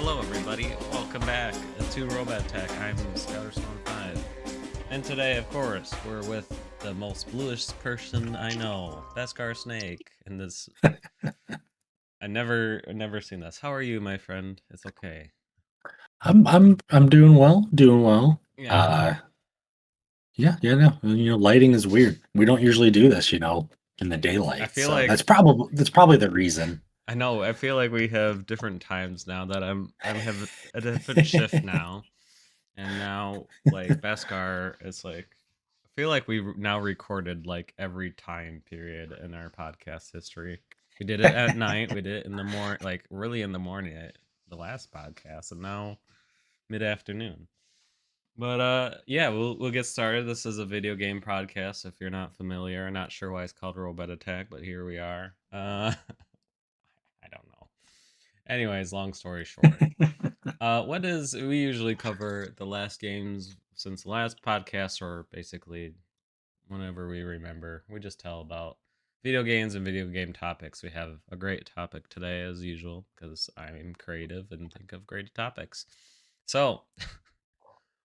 Hello, everybody. Welcome back to Robot Tech. I'm Beskarsnake. And today, of course, we're with the most bluish person I know, Beskar Snake. And this, I never seen this. How are you, my friend? It's okay. I'm doing well, doing well. Yeah. Uh no. Lighting is weird. We don't usually do this, in the I daylight. feel So like that's probably the reason. I know. I feel like we have different times now that I'm have a different shift now, and now like Beskar is like. I feel like we now recorded like every time period in our podcast history. We did it at night. We did it in the morning, like really in the morning at the last podcast, and now mid afternoon. But yeah, we'll get started. This is a video game podcast. If you're not familiar, not sure why it's called Robot Attack, but here we are. I don't know. Anyways, long story short, what is we usually cover the last games since the last podcast, or basically whenever we remember. We just tell about video games and video game topics. We have a great topic today, as usual, because I'm creative and think of great topics. So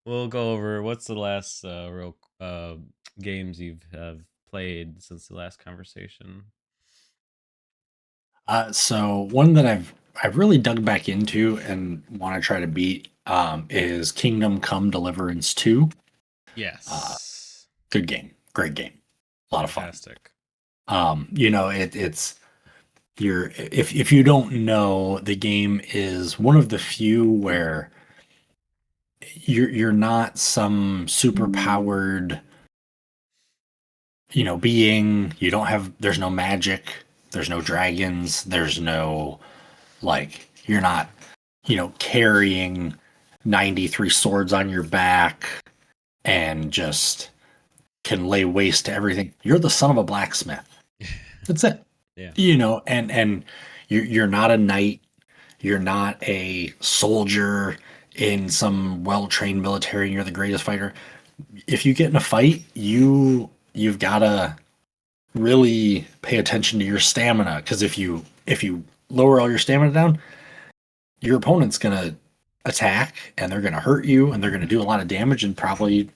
we'll go over what's the last real games you've have played since the last conversation. So one that I've really dug back into and want to try to beat is Kingdom Come Deliverance 2. Uh, Yes, Good game, great game, a lot of fun. fantastic. It's if you don't know, the game is one of the few where you're not some super powered, being. You don't have There's no magic, there's no dragons, there's no, like, you're not, carrying 93 swords on your back and just can lay waste to everything. You're the son of a blacksmith. That's it. Yeah. And you're not a knight, you're not a soldier in some well-trained military and you're the greatest fighter. If you get in a fight, you've got to really pay attention to your stamina, because if you lower all your stamina down, your opponent's going to attack and they're going to hurt you and they're going to do a lot of damage and probably,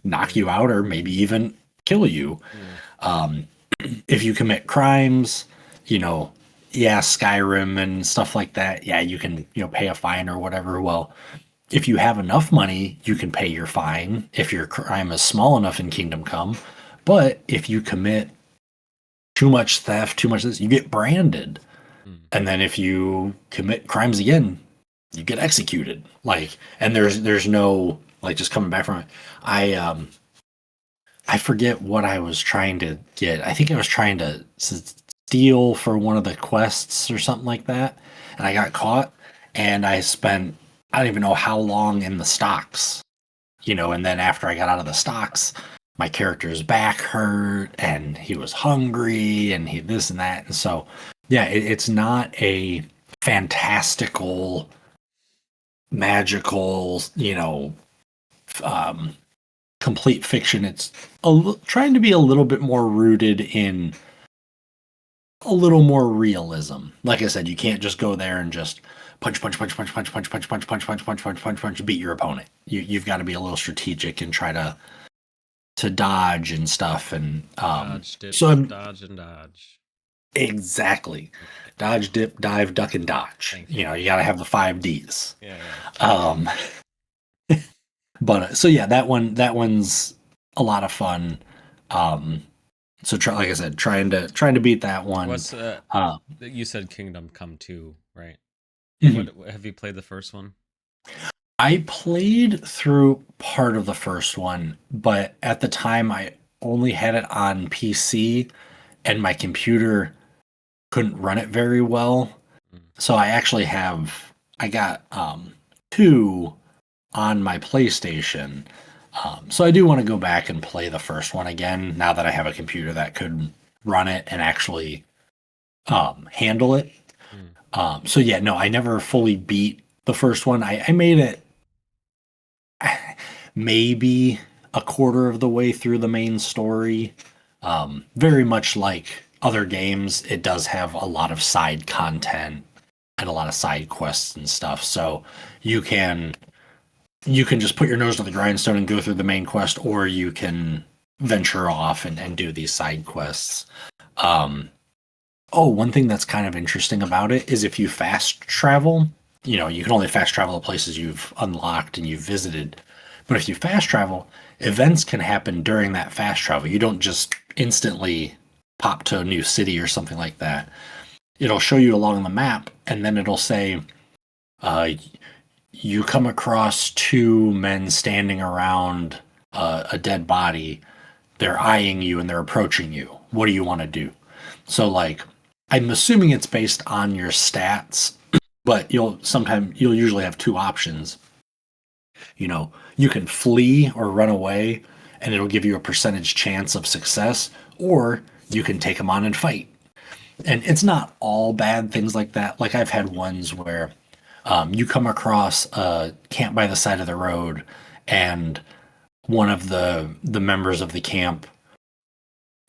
knock you out or maybe even kill you. Um, if you commit crimes, yeah, Skyrim and stuff like that, yeah, you can, pay a fine or whatever. Well, if you have enough money, you can pay your fine if your crime is small enough in Kingdom Come. But if you commit too much theft, too much this, you get branded. And then if you commit crimes again, you get executed. Like, and there's no, like, just coming back from it. I forget what I was trying to get. I think I was trying to steal for one of the quests or something like that, and I got caught. And I don't even know how long in the stocks, And then after I got out of the stocks, my character's back hurt, and he was hungry, and he this and that, and so yeah, it's not a fantastical, magical, um, complete fiction. It's trying to be a little bit more rooted in a little more realism. Like I said, you can't just go there and just punch, punch, punch, punch, punch, punch, punch, punch, punch, punch, punch, punch, punch, punch, beat your opponent. You've got to be a little strategic and try to dodge and stuff. And Dodge, dip, so I'm dodge, and dodge. exactly dodge, dip, dive, duck, and dodge. Thank You got to have the 5 Ds. Yeah. Um, but so yeah, that one's a lot of fun. So like I said, trying to beat that one. What's you said Kingdom Come 2, right? Mhm. What have you played the first one? I played through part of the first one, but at the time I only had it on PC and my computer couldn't run it very well. Mm. So I got two on my PlayStation. So I do want to go back and play the first one again now that I have a computer that could run it and actually handle it. So yeah, no, I never fully beat the first one. I made it maybe a quarter of the way through the main story. Very much like other games, it does have a lot of side content and a lot of side quests and stuff. So you can you can just put your nose to the grindstone and go through the main quest, or you can venture off and do these side quests. Um, oh, one thing that's kind of interesting about it is if you fast travel, you can only fast travel to places you've unlocked and you've visited. But if you fast travel, events can happen during that fast travel. You don't just instantly pop to a new city or something like that. It'll show you along the map, and then it'll say, uh, you come across two men standing around a dead body. They're eyeing you and they're approaching you. What do you want to do? So, like, I'm assuming it's based on your stats, but you'll usually have two options. You can flee or run away, and it'll give you a percentage chance of success, or you can take them on and fight. And it's not all bad things like that. Like, I've had ones where you come across a camp by the side of the road, and one of the members of the camp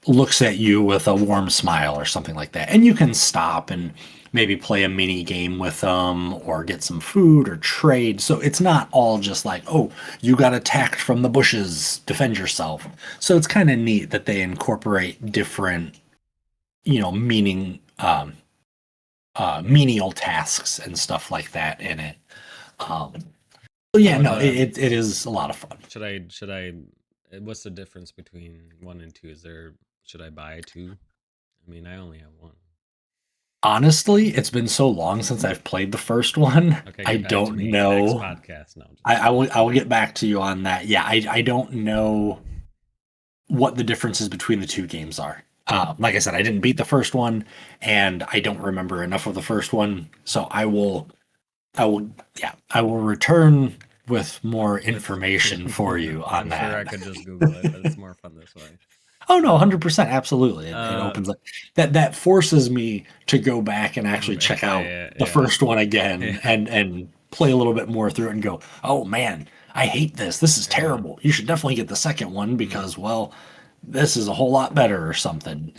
looks at you with a warm smile or something like that, and you can stop and maybe play a mini game with them or get some food or trade. So it's not all just like, oh, you got attacked from the bushes, defend yourself. So it's kind of neat that they incorporate different, meaning menial tasks and stuff like that in it. So yeah, no, it is a lot of fun. Should I what's the difference between 1 and 2? Should I buy 2? I mean, I only have 1. Honestly, it's been so long since I've played the first one. Okay, I get back to don't me next know. podcast. No, I will get back to you on that. Yeah, I don't know what the differences between the two games are. Like I said, I didn't beat the first one, and I don't remember enough of the first one. So I will return with more information for you on I'm that. sure I could just Google it, but it's more fun this way. Oh no, 100%, absolutely. It Uh, opens up that forces me to go back and actually check play out it, the yeah. first one again Yeah. and play a little bit more through it and go, "Oh man, I hate this. This is Yeah. terrible. You should definitely get the second one because well, this is a whole lot better or something."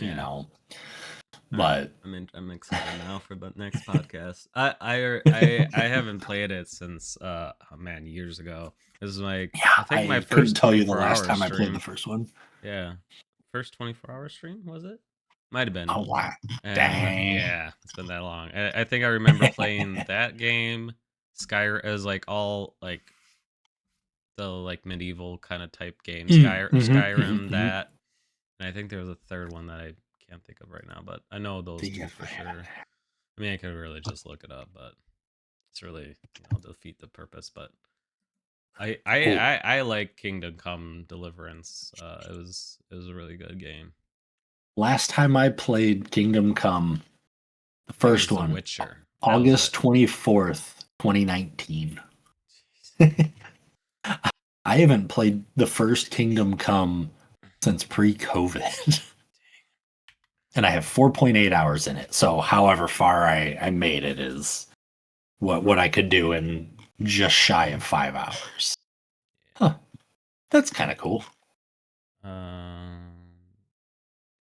But I'm excited now for the next podcast. I haven't played it since oh man, years ago. This is like yeah, I think my I couldn't first tell you the 24 last hour time I played the stream. first one. Yeah. First 24-hour stream, was it? Might have been. Oh wow. And Dang. yeah, it's been that long. I think I remember playing that game, Skyrim, as like all like the like medieval kind of type game, Skyrim, that, and I think there was a third one that I can't think of right now, but I know those two for sure. I mean, I could really just look it up, but it's really defeat the purpose. But Oh, I like Kingdom Come Deliverance. It was a really good game. last time I played Kingdom Come, the I think it was first The one, Witcher. That was August it. 24th, 2019. Jeez. I haven't played the first Kingdom Come since pre-COVID. And I have 4.8 hours in it. So however far I made it is what I could do in just shy of 5 hours. Huh. That's kind of cool.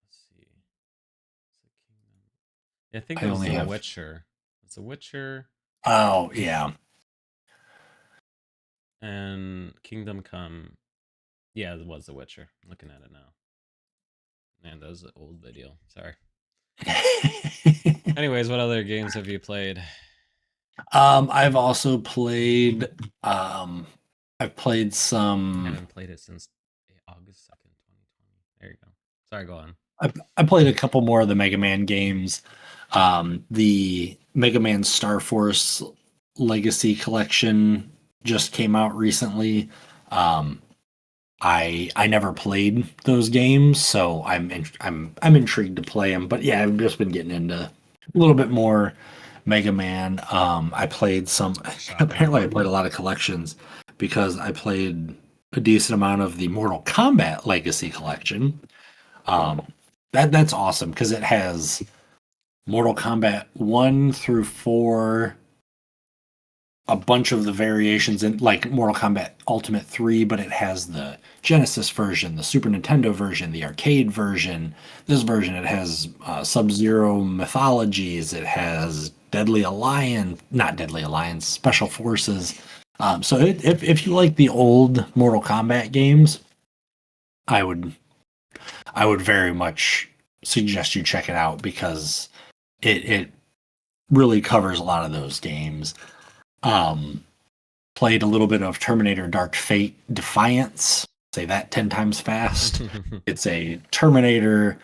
Let's see. Yeah, I think I it was only The have. Witcher. It's The Witcher Oh, yeah. and Kingdom Come. Yeah, it was The Witcher. I'm looking at it now. Man, that was an old video. Sorry. Anyways, what other games have you played? I've also played I've played I some haven't played it since August 2nd, 2020. There you go. Sorry, go on. I played a couple more of the Mega Man games. The Mega Man Star Force Legacy Collection just came out recently. Um, I never played those games, so I'm intrigued to play them. But yeah, I've just been getting into a little bit more Mega Man. I played some. Shopping. Apparently, I played a lot of collections because I played a decent amount of the Mortal Kombat Legacy Collection. Um, that's awesome because it has Mortal Kombat 1 through 4, a bunch of the variations in like Mortal Kombat Ultimate 3, but it has the Genesis version, the Super Nintendo version, the arcade version. This version, it has Sub-Zero mythologies. It has not Deadly Alliance, Special Forces. So if you like the old Mortal Kombat games, I would very much suggest you check it out because it really covers a lot of those games. Played a little bit of Terminator Dark Fate Defiance. Say that 10 times fast. It's a Terminator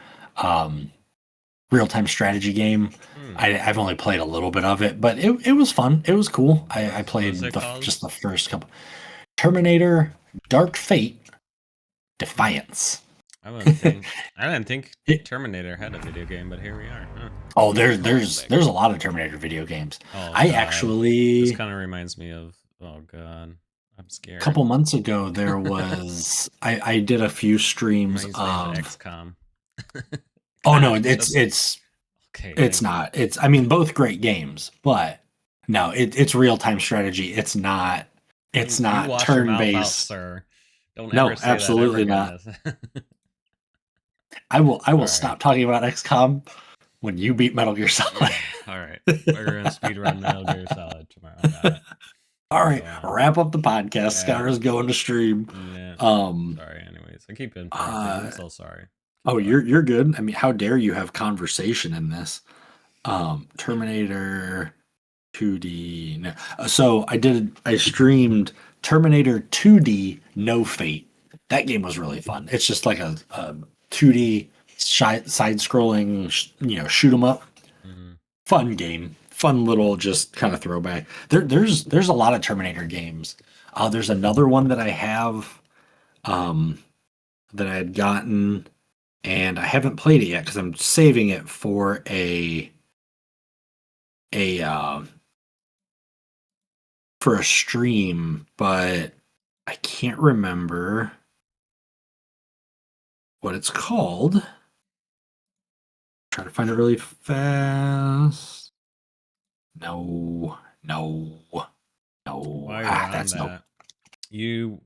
real-time strategy game. I've only played a little bit of it, but it was fun. It was cool. I played just the first couple. Terminator Dark Fate Defiance. I didn't think Terminator had a video game, but here we are. Huh. Oh, there's a lot of Terminator video games. Oh, I God. actually This kind of reminds me of, oh God, I'm scared. A couple months ago there was I did a few streams of XCOM. Oh no, it's okay. It's not. I mean, both great games, but no, it's real-time strategy. It's not turn-based, sir. Don't no, ever say absolutely that ever not. I will stop talking about XCOM when you beat Metal Gear Solid. All right, we're gonna speedrun Metal Gear Solid tomorrow. All right, wrap up the podcast. Scott is going to stream. Yeah. Sorry. Anyways, I keep interrupting. I'm so sorry. Oh, you're good. I mean, how dare you have conversation in this? Terminator 2D. No. So I streamed Terminator 2D No Fate. That game was really fun. It's just like a 2D side-scrolling, shoot 'em up. Mm-hmm. Fun game. Fun little just kind of throwback. There's a lot of Terminator games. There's another one that I have that I had gotten, and I haven't played it yet because I'm saving it for a stream, but I can't remember what it's called. Try to find it really fast. No. While you're on that, you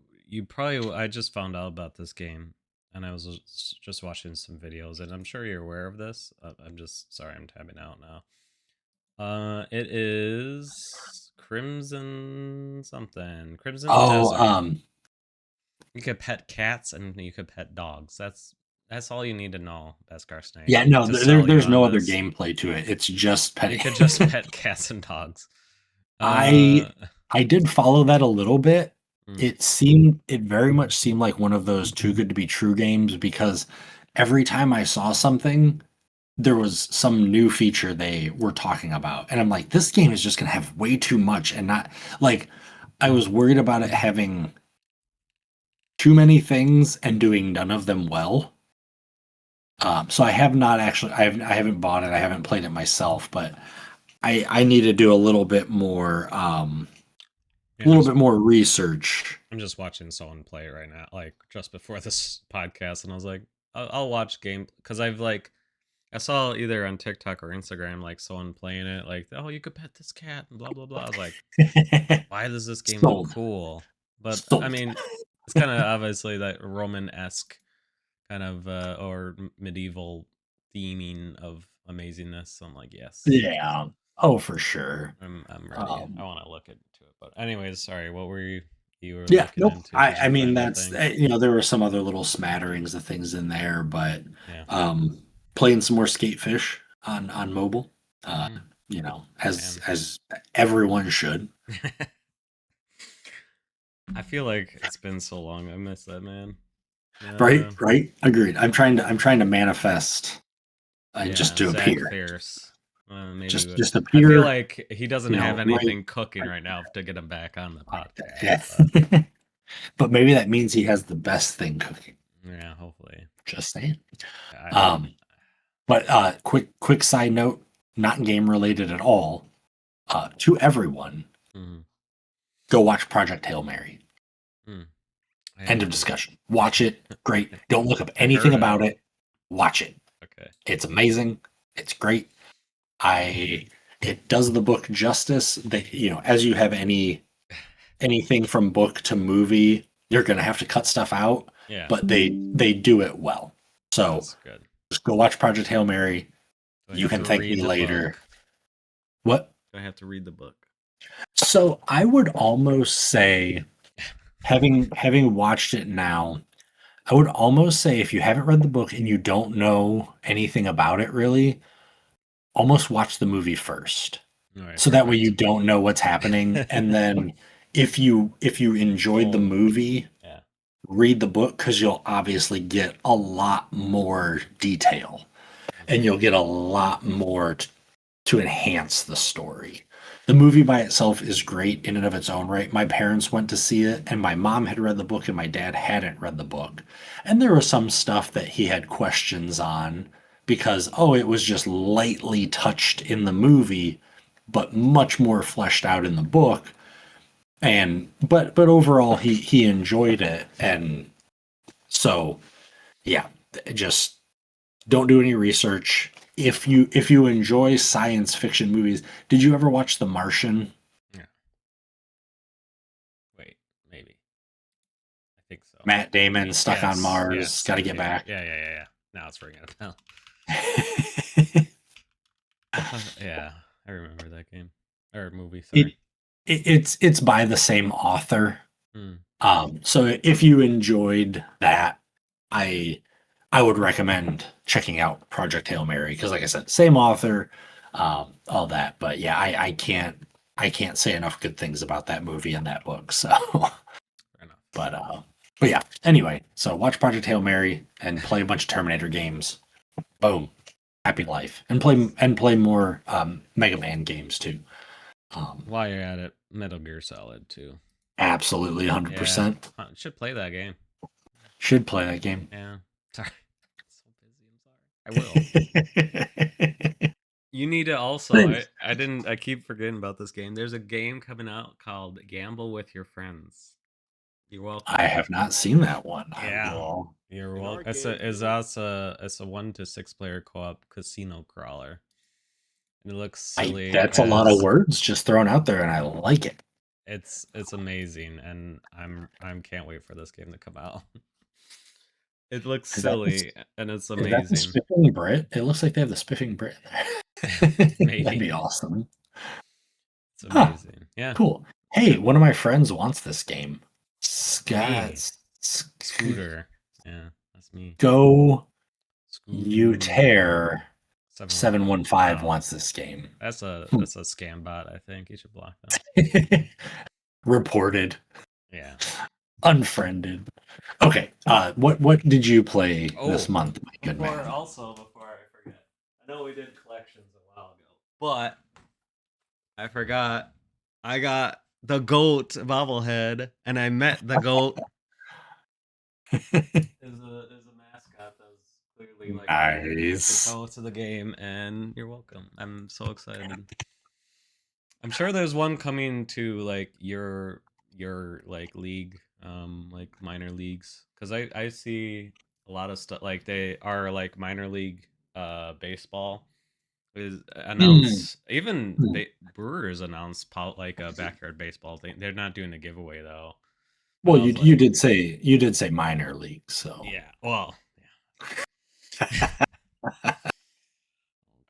probably, I just found out about this game, and I was just watching some videos, and I'm sure you're aware of this. I'm just sorry, I'm tabbing out now. It is Crimson something. Crimson Desert. You could pet cats and you could pet dogs. That's all you need to know, Beskar Snake. Yeah, no, there's no other gameplay to it. It's just petting. You could just pet cats and dogs. I did follow that a little bit. It very much seemed like one of those too good to be true games because every time I saw something, there was some new feature they were talking about. And I'm like, this game is just going to have way too much and not like I was worried about it having too many things and doing none of them well. So I have not actually, I haven't bought it. I haven't played it myself, but I need to do a little bit more, bit more research. I'm just watching someone play right now, like just before this podcast, and I was like, I'll watch game because I saw either on TikTok or Instagram like someone playing it, like, oh, you could pet this cat and blah blah blah. I was like, why does this game look cool? But I mean, it's kind of obviously that Roman-esque kind of or medieval theming of amazingness. So I'm like, yes. Yeah. Oh, for sure. I'm ready. I want to look into it. But anyways, sorry. What were you were looking into? I mean, that's there were some other little smatterings of things in there, but playing some more Skatefish on mobile, as everyone should. I feel like it's been so long. I miss that, man. Right. Agreed. I'm trying to manifest just to appear. Fierce. Just appear. I feel like he doesn't have anything cooking right now to get him back on the podcast. But maybe that means he has the best thing cooking. Yeah, hopefully. Just saying. But quick side note, not game related at all. To everyone, go watch Project Hail Mary. End of discussion. Watch it. Great. Don't look up anything about it. Watch it. Okay. It's amazing. It's great. It does the book justice. That as you have anything from book to movie, you're gonna have to cut stuff out. Yeah. But they do it well. So just go watch Project Hail Mary. You can thank me later. What? Do I have to read the book? So I would almost say, having watched it now, I would almost say if you haven't read the book and you don't know anything about it really, almost watch the movie first. All right, So that way you perfect. don't know what's happening. And then if you enjoyed the Well, movie, yeah. read the book because you'll obviously get a lot more detail and you'll get a lot more to enhance the story. The movie by itself is great in and of its own right. My parents went to see it, and my mom had read the book, and my dad hadn't read the book. And there was some stuff that he had questions on because, oh, it was just lightly touched in the movie, but much more fleshed out in the book. And but overall, he enjoyed it, and so yeah, just don't do any research. If you enjoy science fiction movies, did you ever watch The Martian? Yeah. Wait, maybe. I think so. Matt Damon stuck on Yes, Mars, yes, got to Matt get Damon. back. Yeah. Now it's ringing a bell. Yeah, I remember that game or movie. it, Sorry. it's by the same author. Hmm. So if you enjoyed that, I I would recommend checking out Project Hail Mary because, like I said, same author, all that. But yeah, I can't say enough good things about that movie and that book. So, Fair enough. but yeah. Anyway, so watch Project Hail Mary and play a bunch of Terminator games. Boom, happy life, and play more Mega Man games too. While you're at it, Metal Gear Solid too. Absolutely, Yeah, 100%. should play that game. Should play that game. Yeah. Sorry. So busy. I'm sorry. I will. You need to also. I Thanks. I didn't. I keep forgetting about this game. There's a game coming out called Gamble with Your Friends. You're I welcome. have not seen that one. I Yeah. will. You're An welcome. arcade It's game? also it's a 1 to 6 player co-op casino crawler. And it looks I silly That's a lot of as words just thrown out there, and I like it. it's amazing, and I'm can't wait for this game to come out. It looks Is that the, silly and it's is that the amazing. Spiffing Brit? It looks like they have the Spiffing Brit there. That'd Maybe be awesome. it's Huh. amazing. Yeah. Cool. Hey, one of my friends wants this game. Me. Scott, Scooter. Yeah, that's me. Go You Scooter. Tear 715. 715 Oh, wants this game. that's a scam bot, I think. You should block them. Reported. Yeah. Unfriended. Okay. What did you play this Oh, month, my good before man? I forget. I know we did collections a while ago, but I forgot I got the goat bobblehead and I met the goat is a mascot that's clearly like Nice. apropos to the game, and you're welcome. I'm so excited. I'm sure there's one coming to like your like league, like minor leagues, because I see a lot of stuff like they are like minor league baseball is Hmm. announce even Brewers announce like a backyard baseball thing. They're not doing a giveaway though, but Well, I you was you like, did say minor league, so yeah, well,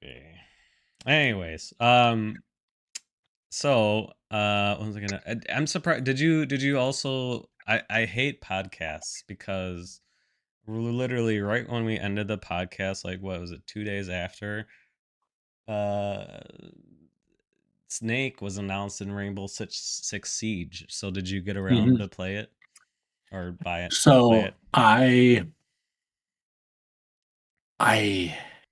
okay. Anyways, so what was I gonna? I'm surprised. Did you also? I hate podcasts because literally right when we ended the podcast, like what was it, 2 days after, uh, Snake was announced in Rainbow Six Siege. So did you get around Mhm. to play it or buy it? Play So it? I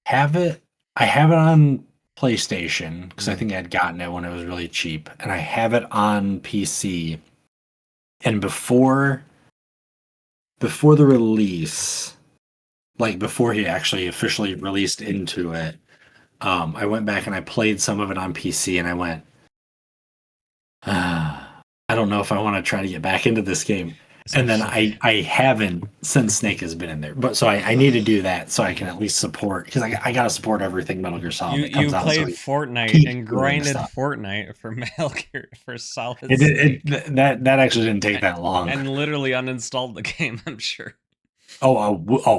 have it. I have it on PlayStation because I Mm. think I had gotten it when it was really cheap, and I have it on PC. And before the release, like before he actually officially released into it, I went back and I played some of it on PC, and I went, I don't know if I want to try to get back into this game. And then Especially I haven't since Snake has been in there. But so I need to do that so I can at least support because I gotta support everything Metal Gear Solid that you comes out. So played he Fortnite keeps and doing grinded stuff. Fortnite for Metal Gear for Solid It, it, Snake. it that actually didn't take that long. And literally uninstalled the game, I'm sure.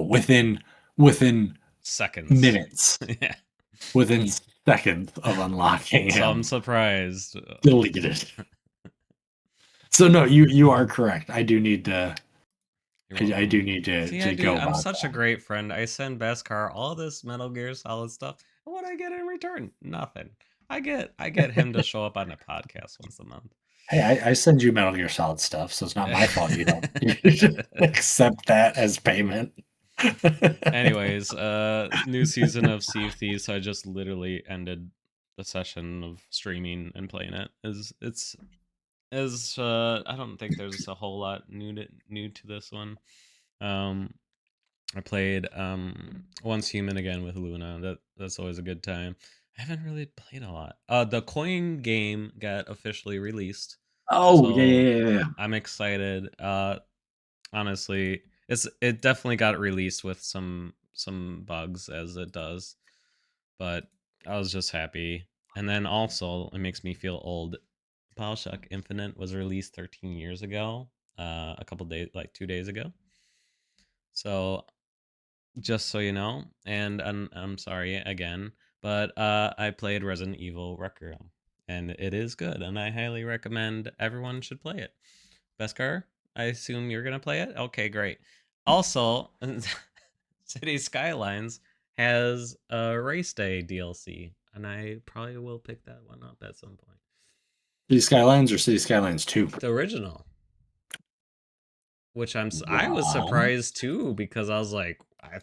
Within Seconds. minutes, Yeah. within seconds of unlocking So I'm him. surprised. Deleted. So no, you are correct. I do need to. You're I do welcome. need See, to go I'm about such a that. great friend. I send Beskar all this Metal Gear Solid stuff. And what I get in return? Nothing. I get him to show up on a podcast once a month. Hey, I send you Metal Gear Solid stuff, so it's not my fault you don't you should accept that as payment. Anyways, new season of Sea of Thieves. So I just literally ended the session of streaming and playing it. Is I don't think there's a whole lot new to this one. Um, I played Once Human again with Luna. That's always a good time. I haven't really played a lot. The coin game got officially released, Oh, yeah, so yeah, yeah, yeah. I'm excited. Honestly, it definitely got released with some bugs as it does, but I was just happy. And then also, it makes me feel old. BioShock Infinite was released 13 years ago, a couple days, like 2 days ago. So just so you know, and I'm sorry again, but I played Resident Evil Requiem, and it is good, and I highly recommend everyone should play it. Beskar, I assume you're gonna play it. Okay, great. Also, City Skylines has a race day DLC, and I probably will pick that one up at some point. City Skylines or City Skylines 2? The original, which I was What? surprised too because I was like,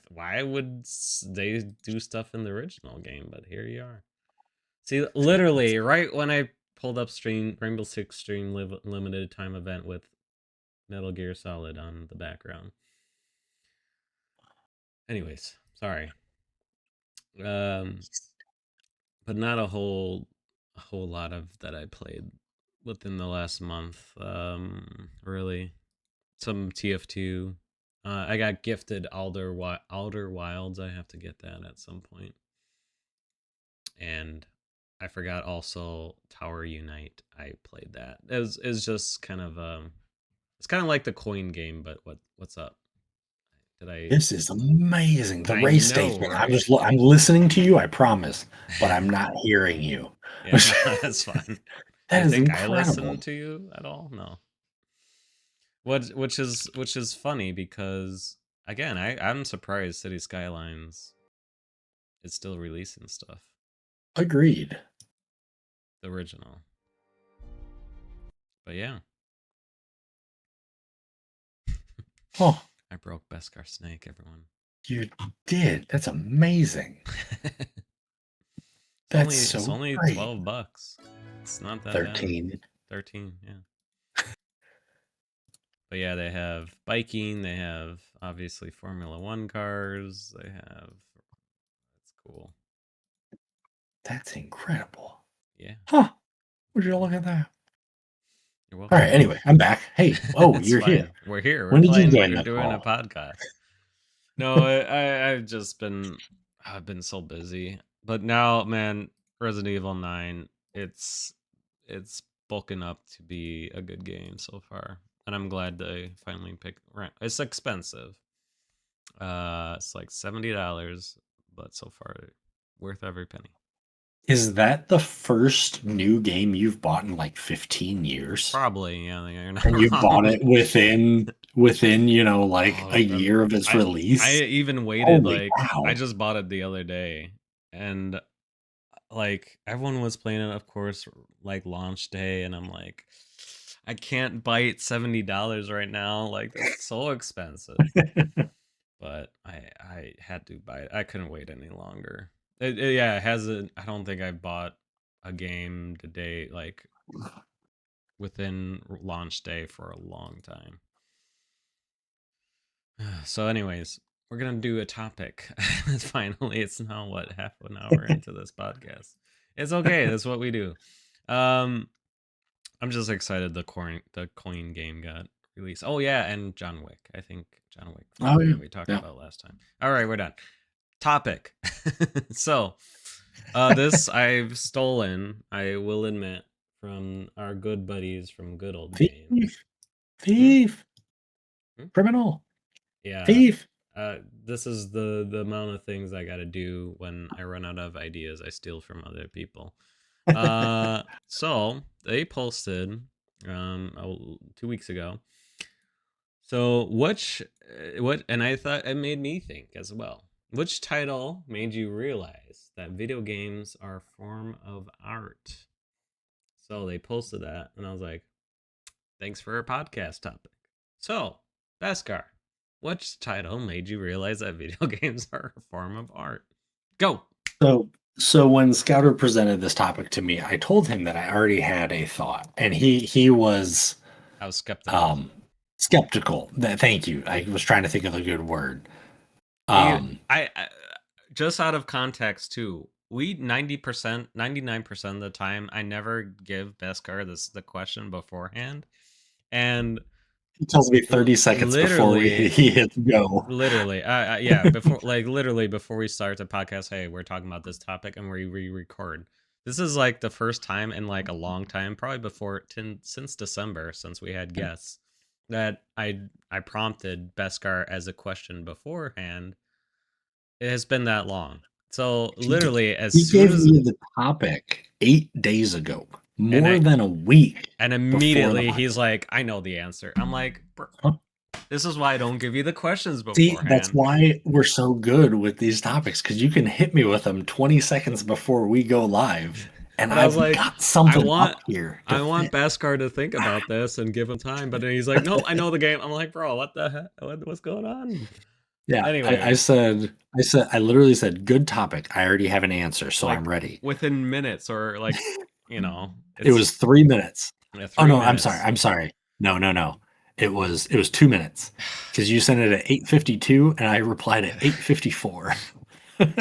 why would they do stuff in the original game? But here you are. See, literally, right when I pulled up Stream Rainbow Six Stream limited time event with Metal Gear Solid on the background. Anyways, sorry. Um, but not a whole lot of that I played within the last month. Really, some TF2. I got gifted Outer Wilds. I have to get that at some point. And I forgot also Tower Unite. I played that. It was just kind of it's kind of like the coin game, but what's up? Did This is amazing. The I race day know, thing. right? I'm listening to you, I promise, but I'm not hearing you. Yeah, that's fun. Do That you is think I listen incredible. to you at all? No. Which is funny because again, I'm surprised City Skylines is still releasing stuff. Agreed. The original. But yeah. Oh, I broke Beskar Snake, everyone. you did. That's amazing. That's It's so only great. $12. It's not that bad. 13. 13, yeah. But yeah, they have biking, they have obviously Formula 1 cars, they have that's cool. That's incredible. Yeah. Huh. Would you look at that? You're All right. welcome. Anyway, I'm back. Hey, oh, It's you're here. fine. We're here. We're When did you playing. join We're the doing a call? podcast. No, I've just been I've been so busy. But now, man, Resident Evil 9, it's bulking up to be a good game so far. And I'm glad they finally picked it's expensive. It's like $70, but so far worth every penny. Is that the first new game you've bought in like 15 years? Probably, yeah, you're And you not bought wrong. it within, like a Oh, year of its I release? even waited Holy like I cow. just bought it the other day, and like everyone was playing it, of course, like launch day, and I'm like, I can't bite $70 right now. Like that's so expensive. But I had to buy it. I couldn't wait any longer. Yeah, it hasn't. I don't think I bought a game today like within launch day for a long time. So, anyways, we're gonna do a topic. Finally, it's now what half an hour into this podcast. It's okay. That's what we do. Um, I'm just excited the coin game got released. Oh yeah, and John Wick. I think John Wick Oh, 3 yeah. we talked Yeah. about last time. All right, we're done. Topic. So, this I've stolen. I will admit from our good buddies from Good Old Games. Thief. Hmm? Thief. Hmm? Criminal. Yeah, Thief. this is the amount of things I got to do when I run out of ideas. I steal from other people. So they posted 2 weeks ago. So what? And I thought it made me think as well. Which title made you realize that video games are a form of art? So they posted that, and I was like, thanks for a podcast topic. So, Beskar, which title made you realize that video games are a form of art? Go. So when Scouter presented this topic to me, I told him that I already had a thought, and he was I was skeptical. um skeptical. Thank you. I was trying to think of a good word. I just out of context too. We 90%, 99% of the time, I never give Beskar the question beforehand, and he tells me 30 seconds before he hits go. Literally, yeah, before literally before we start the podcast, hey, we're talking about this topic, and we record. This is like the first time in like a long time, probably since December, since we had guests, that I prompted Beskar as a question beforehand. It has been that long. So literally, as He soon gave as me the topic 8 days ago, and more than a week. and immediately he's like, I know the answer. I'm like, this is why I don't give you the questions beforehand. See, that's why we're so good with these topics, because you can hit me with them 20 seconds before we go live, and I've got something up here. I want Beskar to think about this and give him time, but then he's like, no, I know the game. I'm like, bro, what the heck? What's going on? Yeah, anyway, I literally said, good topic. I already have an answer, so I'm ready. Within minutes, or like, it was 3 minutes. Yeah, oh no, minutes. I'm sorry. No. It was 2 minutes, because you sent it at 8:52 and I replied at 8:54.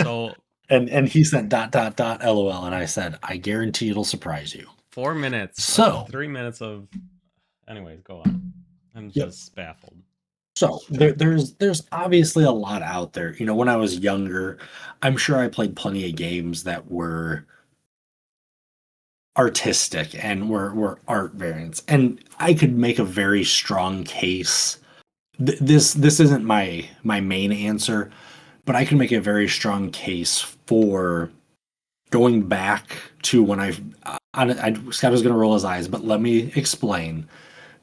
So and he sent ... LOL, and I said, I guarantee it'll surprise you. 4 minutes. So 3 minutes of. Anyways, go on. I'm just baffled. So there's obviously a lot out there. When I was younger, I'm sure I played plenty of games that were artistic and were art variants, and I could make a very strong case. This isn't my main answer, but I can make a very strong case for going back to when Scott was going to roll his eyes, but let me explain.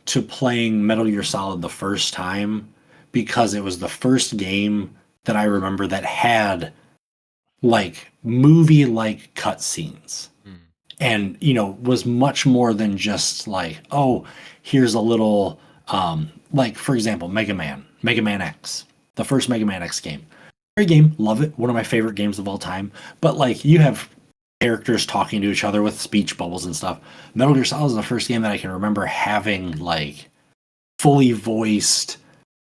To playing Metal Gear Solid the first time, because it was the first game that I remember that had like movie-like cutscenes. And was much more than just like, oh, here's a little like, for example, Mega Man X, the first Mega Man X game. Great game, love it, one of my favorite games of all time. But like, you have characters talking to each other with speech bubbles and stuff. Metal Gear Solid is the first game that I can remember having like fully voiced.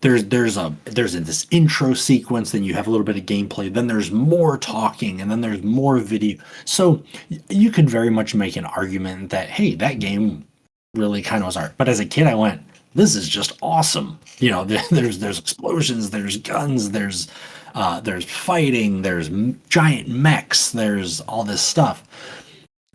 There's this intro sequence, then you have a little bit of gameplay, then there's more talking, and then there's more video. So you could very much make an argument that, hey, that game really kind of was art. But as a kid, I went, this is just awesome. There's explosions, there's guns, there's fighting, there's giant mechs, there's all this stuff.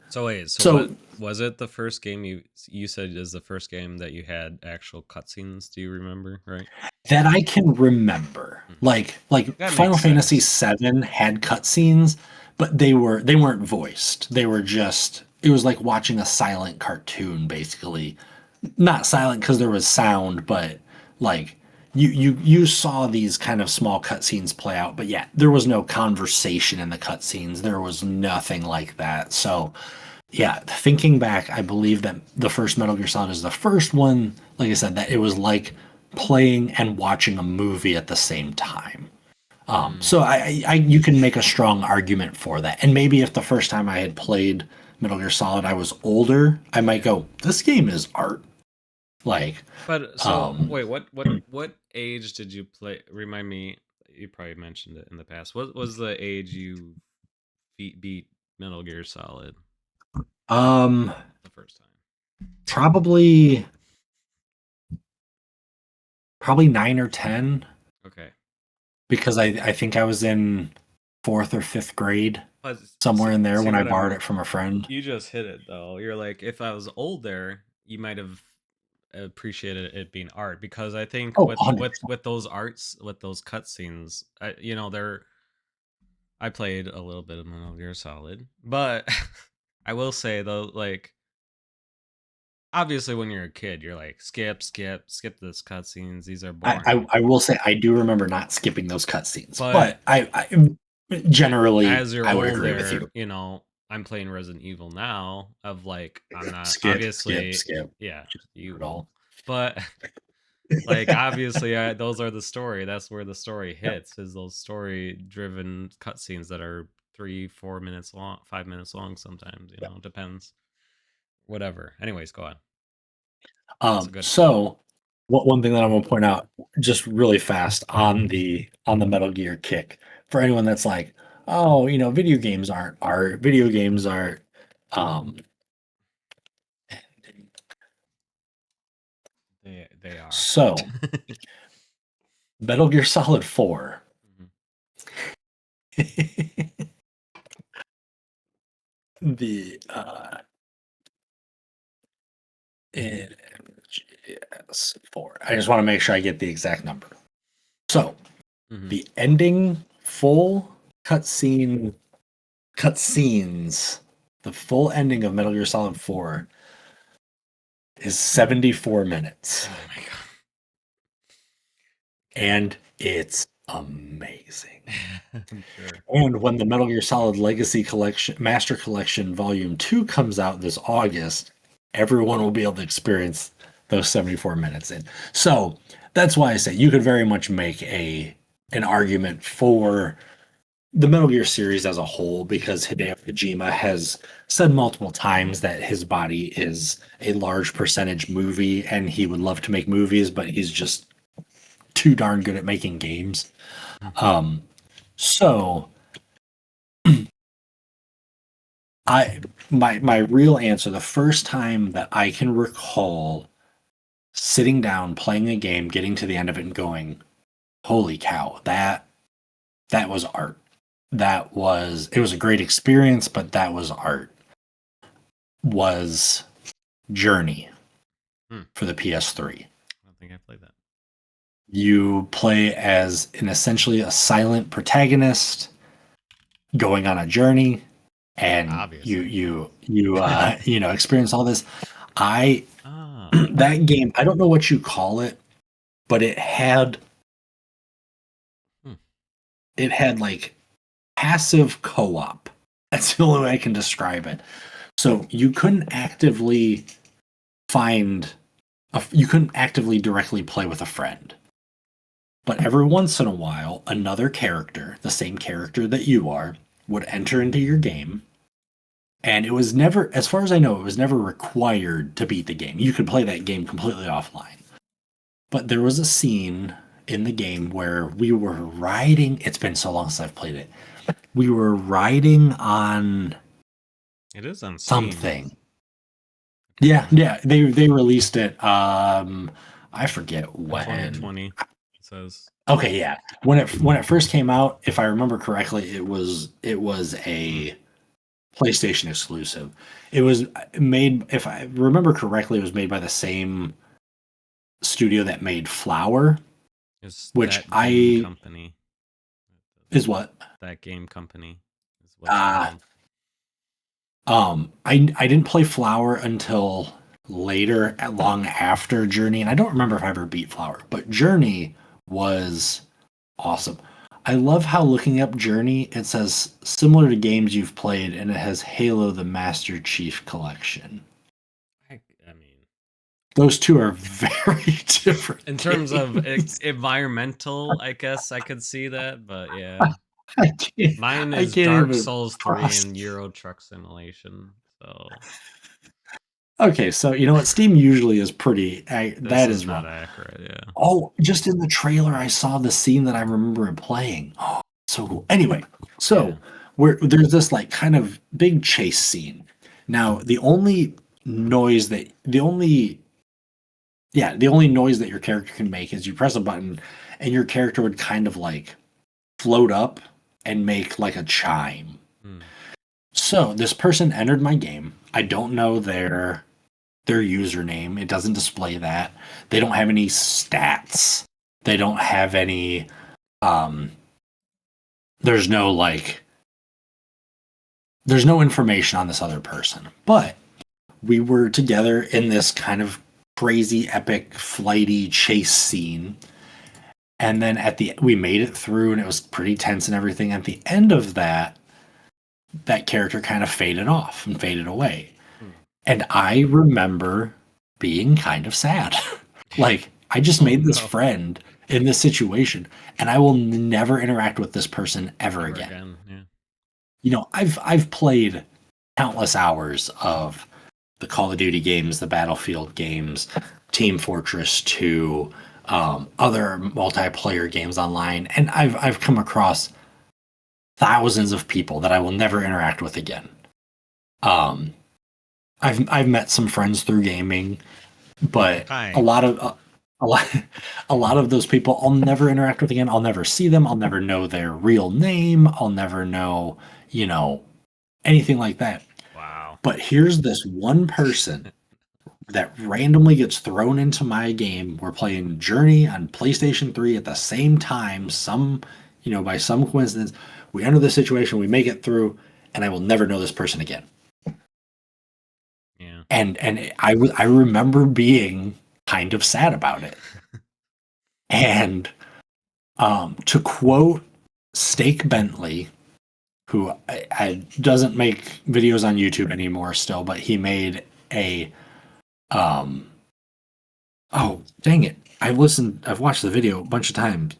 So wait, so was it the first game you said is the first game that you had actual cutscenes? Do you remember? Right. That I can remember. Like Final Fantasy VII had cutscenes, but they weren't voiced. They were just, it was like watching a silent cartoon, basically. Not silent because there was sound, but like you saw these kind of small cutscenes play out. But yeah, there was no conversation in the cutscenes. There was nothing like that. So yeah, thinking back, I believe that the first Metal Gear Solid is the first one, like I said, that it was like playing and watching a movie at the same time. So you can make a strong argument for that. And maybe if the first time I had played Metal Gear Solid, I was older, I might go, this game is art. Like, but so wait, what age did you play? Remind me. You probably mentioned it in the past. What was the age you beat Metal Gear Solid? The first time. Probably 9 or 10. Okay. Because I think I was in 4th or 5th grade, somewhere in there, when I borrowed it from a friend. You just hit it though. You're like, if I was older, you might have appreciated it being art, because I think Oh, with 100%. those arts, with those cutscenes, they're, I played a little bit of Metal Gear Solid, but I will say though, like, obviously when you're a kid, you're like, skip, skip, skip this cutscenes. These are boring. I will say I do remember not skipping those cutscenes, But but generally as you're I would agree with you. older, I'm playing Resident Evil now. Of like, I'm not Skip, skip, obviously, skip. yeah, Just you do it all. will, but like obviously, those are the story. That's where the story Yep. hits. Is those story-driven cutscenes that are 3-4 minutes long, 5 minutes long. Sometimes, Yep. depends. Whatever. Anyways, go on. It's a good point. So one thing that I'm gonna point out just really fast on the Metal Gear kick for anyone that's like, oh, video games aren't art. Video games are um They are. so Metal Gear Solid 4. Mhm. the MGS4. I just want to make sure I get the exact number. So Mhm. the ending full cutscenes, the full ending of Metal Gear Solid 4 is 74 minutes. Oh my god. And it's amazing. I'm sure. And when the Metal Gear Solid Legacy Collection, Master Collection Volume 2 comes out this August, everyone will be able to experience those 74 minutes in. So that's why I say you could very much make an argument for the Metal Gear series as a whole, because Hideo Kojima has said multiple times that his body is a large percentage movie and he would love to make movies, but he's just too darn good at making games. Um, so my real answer, the first time that I can recall sitting down, playing a game, getting to the end of it and going, holy cow, that was art. It was a great experience, but that was art. Was Journey Hmm. for the PS3. I don't think I played that. You play as essentially a silent protagonist going on a journey, and Obviously. experience all this. I Ah. that game, I don't know what you call it, but Hmm. it had like passive co-op. That's the only way I can describe it. So find you couldn't actively directly play with a friend. But every once in a while, another character, the same character that you are, would enter into your game. And it was never, as far as I know, it was never required to beat the game. You could play that game completely offline. But there was a scene in the game where we were riding. It's been so long since I've played it. We were riding on It is on Steam. something. Yeah, yeah. They released it. I forget when. 2020. It says. Okay, yeah. When it first came out, if I remember correctly, it was a PlayStation exclusive. It was made, if I remember correctly, it was made by the same studio that made Flower, Is which that game I company? is what That game company is what it's called. I didn't play Flower until later, long after Journey, and I don't remember if I ever beat Flower, but Journey was awesome. I love how looking up Journey, it says similar to games you've played, and it has Halo the Master Chief Collection. I mean, Those two are very different. in terms of games. environmental, I guess I could see that, but yeah. I can't, Mine I is can't Dark even Souls 3 process. and Euro Truck Simulation. So Okay, so you know what? Steam usually is pretty. this That is is not wrong. accurate, yeah. Oh, just in the trailer, I saw the scene that I remember playing. Oh, so cool. Anyway, Yeah. so there's this like kind of big chase scene. Now, the only noise that your character can make is you press a button, and your character would kind of like float up and make like a chime. Hmm. So this person entered my game. I don't know their their username. It doesn't display that. They don't have any stats. They don't have any there's no there's no information on this other person. But we were together in this kind of crazy, epic, flighty chase scene. And then we made it through and it was pretty tense and everything. At the end of that character kind of faded off and faded away. And I remember being kind of sad. Like, I just made this friend in this situation and I will never interact with this person ever again. Yeah. You know, I've played countless hours of the Call of Duty games, the Battlefield games, Team Fortress 2, other multiplayer games online, and I've come across thousands of people that I will never interact with again. I've met some friends through gaming, but a lot of those people I'll never interact with again. I'll never see them. I'll never know their real name. I'll never know, you know, anything like that. Wow. But here's this one person that randomly gets thrown into my game. We're playing Journey on PlayStation 3 at the same time. By some coincidence, we enter the situation, we make it through, and I will never know this person again. Yeah. And I remember being kind of sad about it. And to quote Steak Bentley, who I doesn't make videos on YouTube anymore still, but he made a oh dang it. I've watched the video a bunch of times.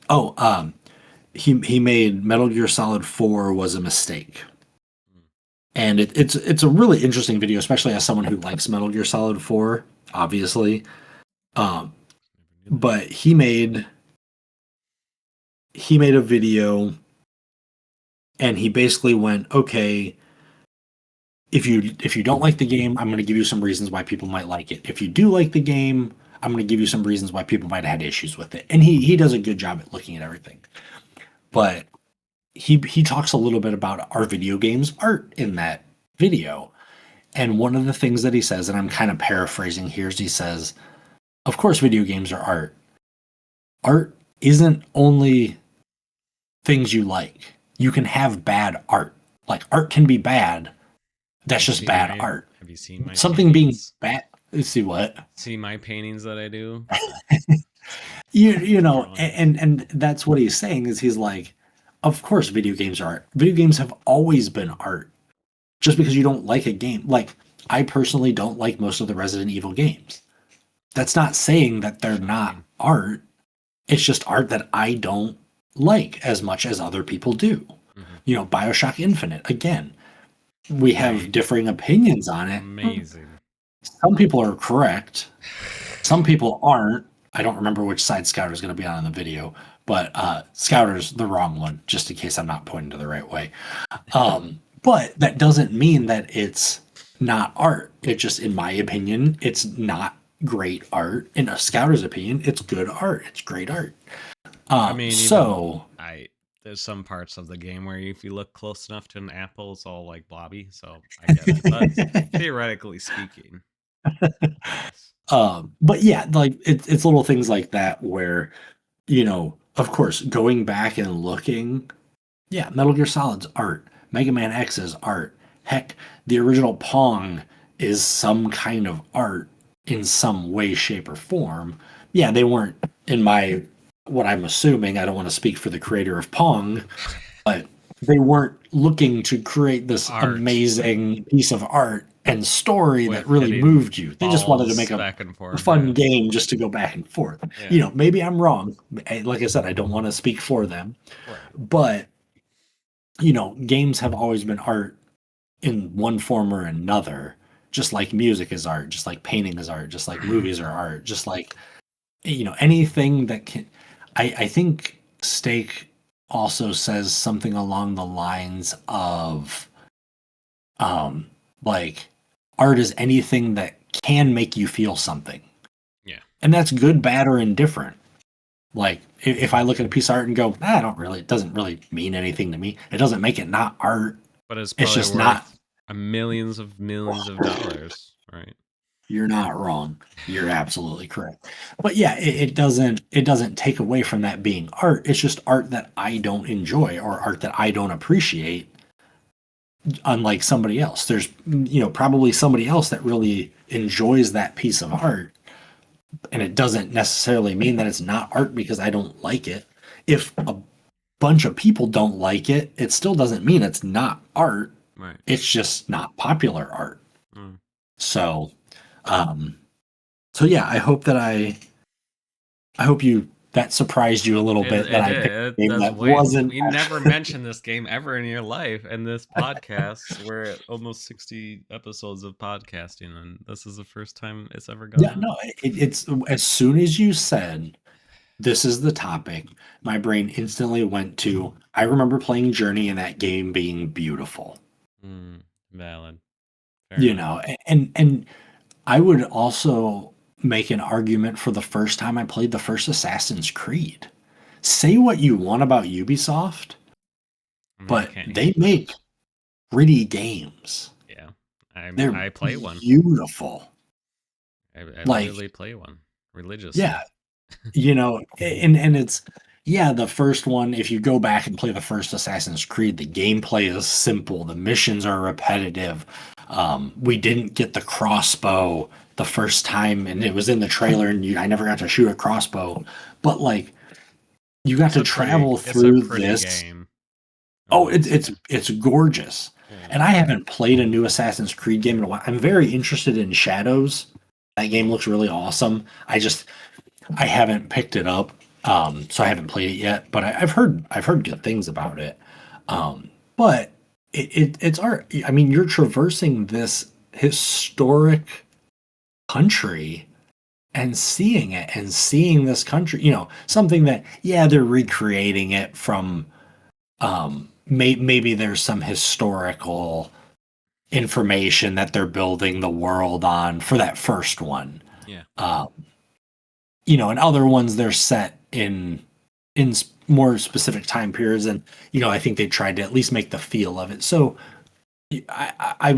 He made Metal Gear Solid 4 was a mistake. And it's a really interesting video, especially as someone who likes Metal Gear Solid 4, obviously. But he made a video and he basically went, okay, if you don't like the game, I'm going to give you some reasons why people might like it. If you do like the game, I'm going to give you some reasons why people might have had issues with it. And he does a good job at looking at everything. But he talks a little bit about our video games art in that video. And one of the things that he says, and I'm kind of paraphrasing here, is he says, of course video games are art. Art isn't only things you like. You can have bad art. Like, art can be bad. That's just bad art. Have you seen my something paintings? Being bad? Let's see what. See my paintings that I do? you know, and that's what he's saying is he's like, of course video games are art. Video games have always been art. Just because you don't like a game, like I personally don't like most of the Resident Evil games. That's not saying that they're not art. It's just art that I don't like as much as other people do. Mm-hmm. You know, BioShock Infinite, again, we have differing opinions on it. Amazing. Some people are correct. Some people aren't. I don't remember which side Scouter's going to be on in the video, but Scouter's the wrong one, just in case I'm not pointing to the right way. But that doesn't mean that it's not art. It just, in my opinion, it's not great art. In a Scouter's opinion, it's good art. It's great art. There's some parts of the game where if you look close enough to an apple, it's all like blobby. So I get it. But theoretically speaking. But yeah, like it's little things like that where, you know, of course, going back and looking, yeah, Metal Gear Solid's art. Mega Man X is art. Heck, the original Pong is some kind of art in some way, shape, or form. Yeah, they weren't, what I'm assuming, I don't want to speak for the creator of Pong, but they weren't looking to create this amazing piece of art and story that really moved you. They just wanted to make a fun game just to go back and forth. Yeah. You know, maybe I'm wrong. Like I said, I don't want to speak for them. Right. But, you know, games have always been art in one form or another. Just like music is art, just like painting is art, just like movies are art, just like, you know, anything that can... I think Steak also says something along the lines of, like, art is anything that can make you feel something. Yeah. And that's good, bad, or indifferent. Like, if I look at a piece of art and go, it doesn't really mean anything to me. It doesn't make it not art. But it's just not millions of dollars, right? You're not wrong. You're absolutely correct. But yeah, it doesn't take away from that being art. It's just art that I don't enjoy or art that I don't appreciate, unlike somebody else. There's probably somebody else that really enjoys that piece of art, and it doesn't necessarily mean that it's not art because I don't like it. If a bunch of people don't like it, it still doesn't mean it's not art. Right. It's just not popular art. Mm. So, um, so yeah, I hope you that surprised you a little It bit that it I picked did. a game That's that way wasn't you never mentioned this game ever in your life in this podcast. We're at almost 60 episodes of podcasting, and this is the first time it's ever gone yeah, up. no, it's as soon as you said this is the topic, my brain instantly went to I remember playing Journey and that game being beautiful. Mm, valid. Fair You enough. know, and I would also make an argument for the first time I played the first Assassin's Creed. Say what you want about Ubisoft, I mean, I but can't they hate them. make pretty games. Yeah. They're I play one. beautiful. I Like, literally play one yeah, religiously. and it's yeah, the first one, if you go back and play the first Assassin's Creed, the gameplay is simple, the missions are repetitive. We didn't get the crossbow the first time, and it was in the trailer, and I never got to shoot a crossbow. But like, you got to travel It's a through pretty this. game, I Oh, will say. it's gorgeous. Yeah. And I haven't played a new Assassin's Creed game in a while. I'm very interested in Shadows. That game looks really awesome. I haven't picked it up, so I haven't played it yet. But I've heard good things about it. But it's art. I mean, you're traversing this historic country and seeing it and seeing this country. Something that yeah, they're recreating it from. Maybe there's some historical information that they're building the world on for that first one. Yeah. Um, and other ones they're set in more specific time periods, and I think they tried to at least make the feel of it. So I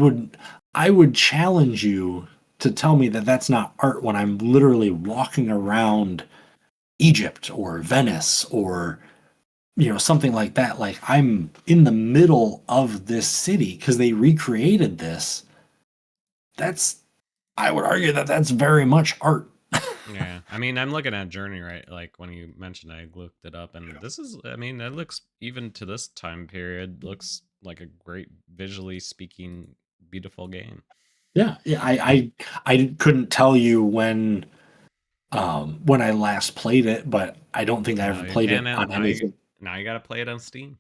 would challenge you to tell me that that's not art when I'm literally walking around Egypt or Venice or something like that. Like I'm in the middle of this city because they recreated this. That's I would argue that that's very much art. Yeah. I mean, I'm looking at Journey, right? Like when you mentioned, I looked it up, and this is, I mean, it looks, even to this time period, looks like a great, visually speaking, beautiful game. Yeah, yeah. I couldn't tell you when I last played it, but I don't think I No, ever you played can't. it on anything. Now you gotta play it on Steam.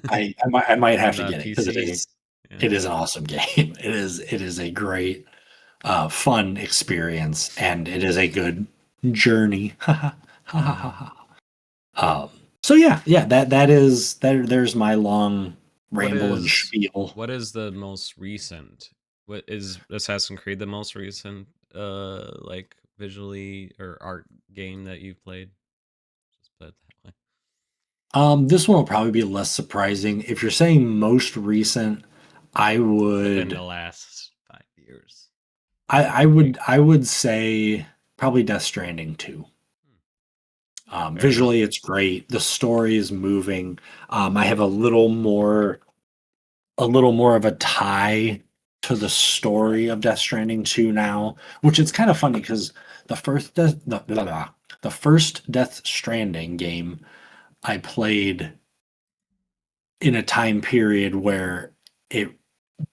I might have And to the get it because it PC. is Yeah. it is an awesome game. It is a great fun experience, and it is a good journey. Mm. um, so yeah, there's my long What ramble and is spiel. what is the most recent? What is Assassin's Creed the most recent like visually or art game that you've played? Just put it that way. This one will probably be less surprising. If you're saying most recent, I Within would the last 5 years. I would say probably Death Stranding 2. Hmm. Fair enough. Visually, it's great. The story is moving. I have a little more of a tie to the story of Death Stranding 2 now, which is kind of funny because the first the first Death Stranding game I played in a time period where it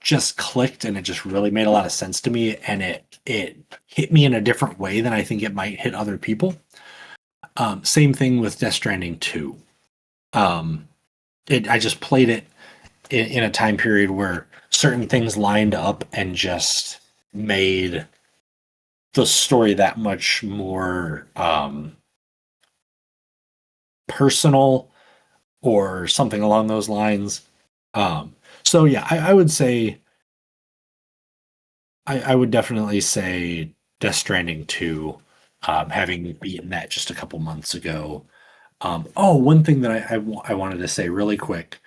just clicked and it just really made a lot of sense to me, and it hit me in a different way than I think it might hit other people. Same thing with Death Stranding 2. Um, I just played it in a time period where certain things lined up and just made the story that much more personal or something along those lines. So yeah, I would say I would definitely say Death Stranding 2, having beaten that just a couple months ago. One thing that I wanted to say really quick,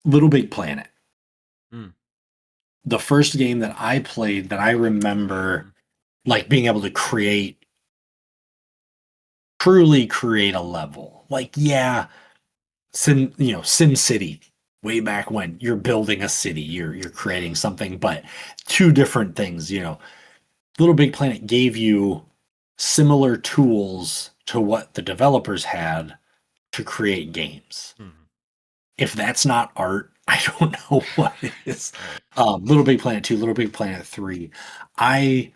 Little Big Planet. Hmm. the first game that I played that I remember Mhm. like being able to truly create a level. Like, yeah, Sim City, way back when you're building a city, you're creating something, but two different things. Little Big Planet gave you similar tools to what the developers had to create games. Mhm. If that's not art, I don't know what is. Right. Little Big Planet 2, Little Big Planet 3. I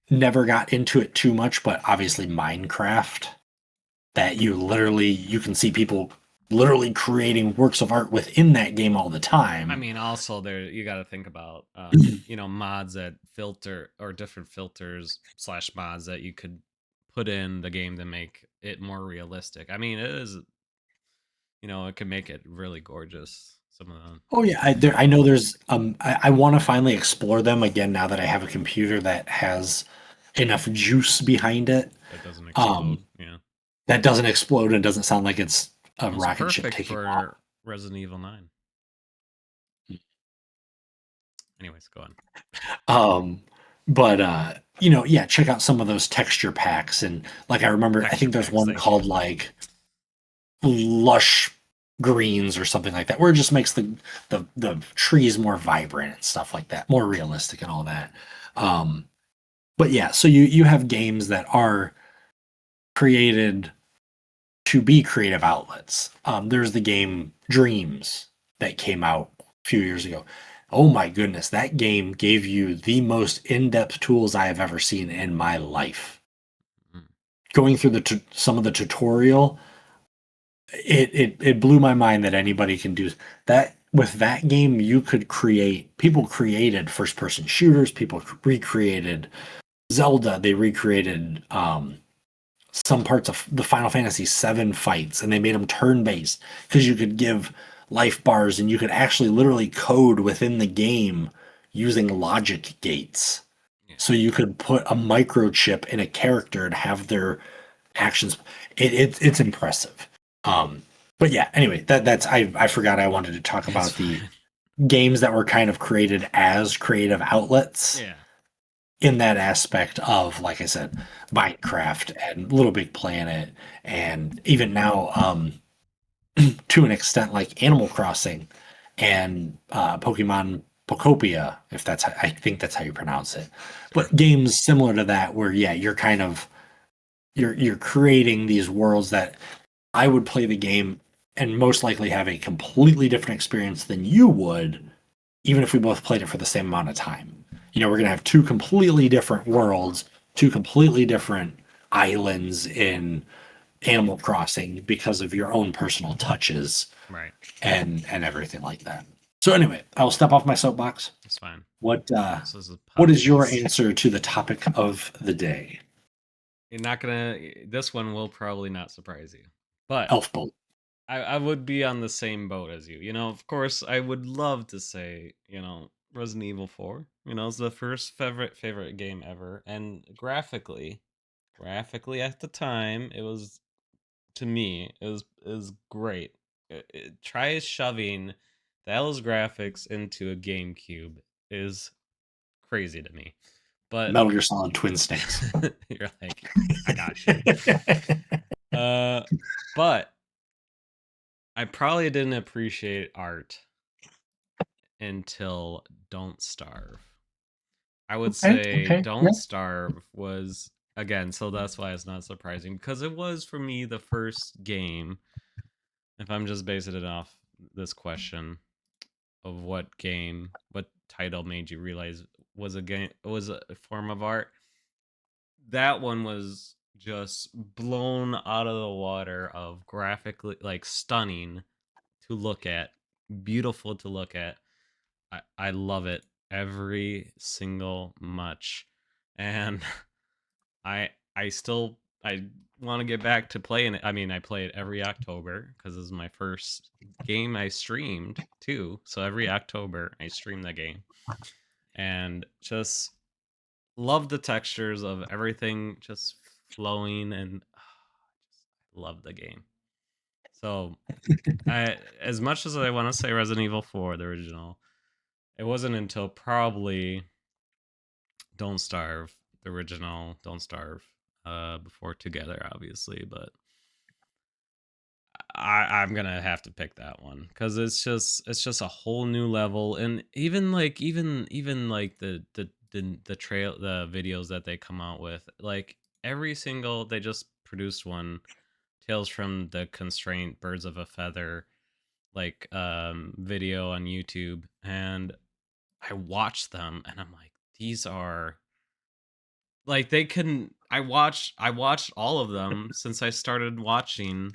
never got into it too much, but obviously Minecraft, that you can see people literally creating works of art within that game all the I time. mean, also there you got to think about mods that filter or different filters slash mods that you could put in the game to make it more realistic. I mean, it is it can make it really gorgeous. Some of them, Oh yeah, I know there's I want to finally explore them again now that I have a computer that has enough juice behind it. that doesn't Um, explode. Yeah, that doesn't explode and doesn't sound like it's a well, it's rocket ship perfect taking off. for Resident Evil 9. Anyways, go on. Um, but yeah, check out some of those texture packs and like I remember I Texture think there's packs. one Thank you. called like lush greens or something like that, where it just makes the trees more vibrant and stuff like that, more realistic and all that. Um, but yeah, so you have games that are created to be creative outlets. There's the game Dreams that came out a few years ago. Oh my goodness, that game gave you the most in-depth tools I have ever seen in my life. Mm. Going through some of the tutorial, it blew my mind that anybody can do that. With that game, you could create. People created first-person shooters. People recreated Zelda. They recreated some parts of the Final Fantasy VII fights, and they made them turn-based because you could give life bars, and you could actually literally code within the game using logic gates. Yeah, So you could put a microchip in a character and have their actions. It's impressive. Um, but yeah, anyway, that's I forgot I wanted to talk it's about the fine. games that were kind of created as creative outlets Yeah, in that aspect of, like I said, Minecraft and Little Big Planet, and even now, to an extent, like Animal Crossing and Pokemon Pokopia, if I think that's how you pronounce it. sure. But games similar to that, where yeah, you're kind of you're creating these worlds that I would play the game and most likely have a completely different experience than you would, even if we both played it for the same amount of time. We're going to have two completely different worlds, two completely different islands in Animal Crossing because of your own personal touches Right. and everything like that. So anyway, I'll step off my soapbox. It's fine. What uh This is a what is your podcast. answer to the topic of the day? You're not gonna. This one will probably not surprise you, but Elf Bolt. I would be on the same boat as you. Of course, I would love to say, Resident Evil 4. It's the first favorite game ever, and graphically at the time, it was to me it was great. Try shoving those graphics into a GameCube is crazy to me, but Metal Gear Solid Twin Snakes. you're like, I got you. Uh, but I probably didn't appreciate art until Don't Starve. I would Okay, say okay, yeah. Don't Starve was again, so that's why it's not surprising because it was for me the first game. If I'm just basing it off this question of what title made you realize was a form of art, that one was just blown out of the water of graphically like stunning to look at, beautiful to look at. I love it every single much. And I want to get back to playing it. I mean, I play it every October because this is my first game I streamed too. So every October I stream the game and just love the textures of everything just flowing and just love the game. So I as much as I want to say Resident Evil 4, the original, it wasn't until probably Don't Starve, the original Don't Starve, before Together, obviously, but I'm gonna have to pick that one because it's just a whole new level, and even like the trail the videos that they come out with, like every single they just produced one, Tales from the Constraint, Birds of a Feather, like video on YouTube, and I watched them and I'm like, these are like they can I watched all of them since I started watching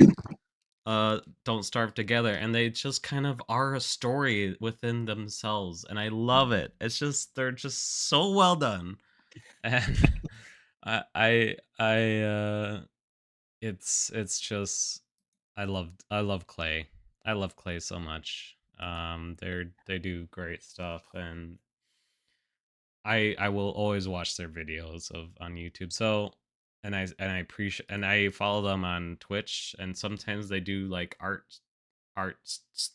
Don't Starve Together, and they just kind of are a story within themselves, and I love it. It's just they're just so well done. And I it's just I love Clay. I love Clay so much. They do great stuff, and I will always watch their videos of on YouTube. So and I appreciate, and I follow them on Twitch, and sometimes they do like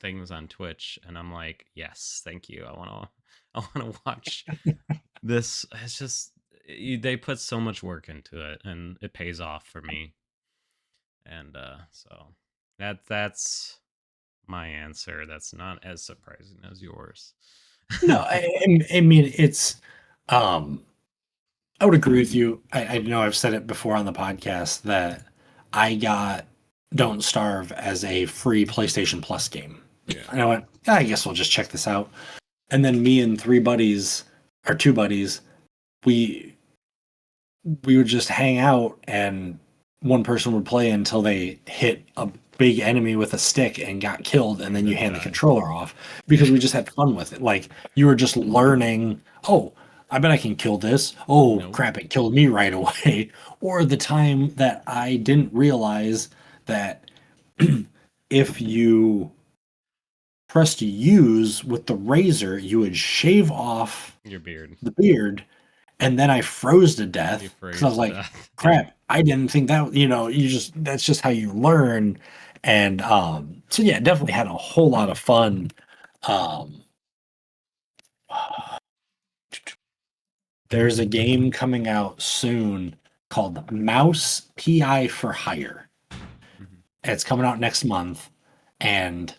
things on Twitch, and I'm like, yes, thank you. I want to watch this. It's just they put so much work into it, and it pays off for me. And so that's my answer. That's not as surprising as yours. No, I mean it's. Um, I would agree with you. I know I've said it before on the podcast that I got Don't Starve as a free PlayStation Plus game, Yeah. and I went, "Ah, I guess we'll just check this out." And then me and three buddies, or two buddies, we we would just hang out and one person would play until they hit a big enemy with a stick and got killed, and then you Then hand the die. controller off because we just had fun with it. Like you were just learning, oh, I bet I can kill this. Oh Nope. crap, it killed me right away. Or the time that I didn't realize that if you press to use with the razor, you would shave off Your beard. the beard, and then I froze to You death because I phrase was to like, death. Yeah. crap, I didn't think that, you just, that's just how you learn. And so yeah, definitely had a whole lot of fun. Um, there's a game coming out soon called Mouse PI for Hire. Mhm. It's coming out next month, and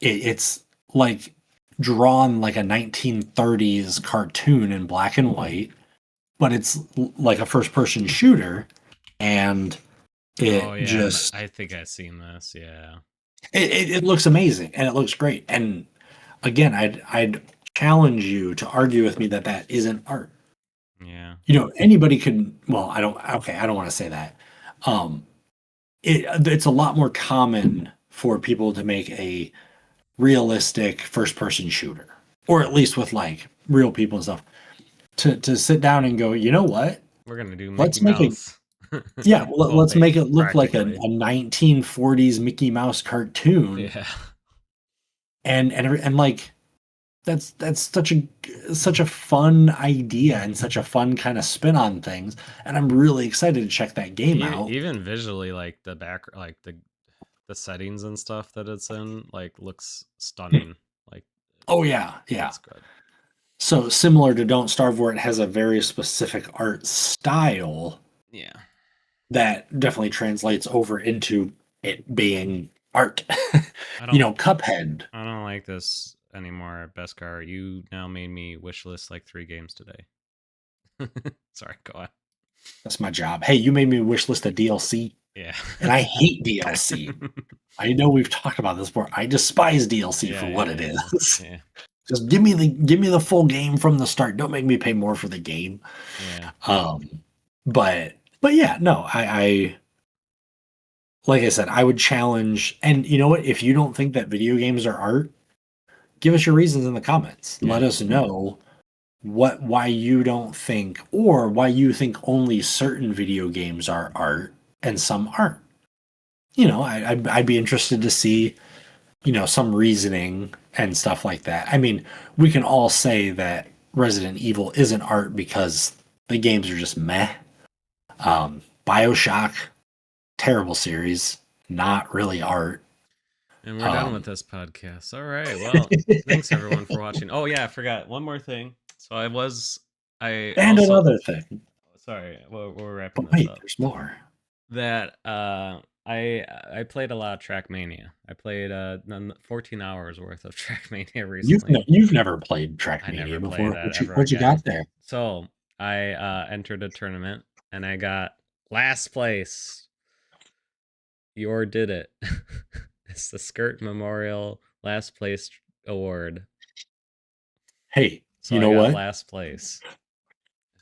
it's like drawn like a 1930s cartoon in black and white, but it's like a first person shooter, and Oh it yeah, just I think I've seen this. Yeah. it looks amazing and it looks great. And again, I'd challenge you to argue with me that that isn't art. Yeah. Anybody could. Well, I don't. Okay, I don't want to say that. Um, it's a lot more common for people to make a realistic first person shooter, or at least with like real people and stuff. To sit down and go, you know what? We're gonna do Mickey Let's make a Mouse. Yeah, Well, let's make it look like a, practically. 1940s Mickey Mouse cartoon, Yeah. and like that's such a fun idea and such a fun kind of spin on things, and I'm really excited to check that game out. Even visually, like the back, like the settings and stuff that it's in, like looks stunning. Like Oh yeah, yeah. it's good. So similar to Don't Starve, where it has a very specific art style Yeah. that definitely translates over into it being art. I don't Cuphead. I don't like this anymore, Beskar. You now made me wish list like 3 games today. Sorry, go on. That's my job. Hey, you made me wish list a DLC, Yeah. and I hate DLC. I know we've talked about this before. I despise DLC for Yeah, what yeah, it yeah, is. yeah, Just give me the full game from the start. Don't make me pay more for the game. yeah, Um, but yeah, no, I like I said, I would challenge. And you know what? If you don't think that video games are art, give us your reasons in the comments. yeah. Let us know why you don't think, or why you think only certain video games are art and some aren't. I'd be interested to see, some reasoning and stuff like that. I mean, we can all say that Resident Evil isn't art because the games are just meh. BioShock, terrible series, not really art. And we're done with this podcast. All right. Well, thanks everyone for watching. Oh yeah, I forgot one more thing. So I And also, another thing. sorry, we're wrapping But this wait, up. there's more. That I played a lot of Trackmania. I played 14 hours worth of Trackmania recently. You've never played I never Trackmania play before. that ever What you again. got there? So I entered a tournament and I got last place. Your did it. It's the Skirt Memorial Last Place Award. Hey, So you I know got what? last place.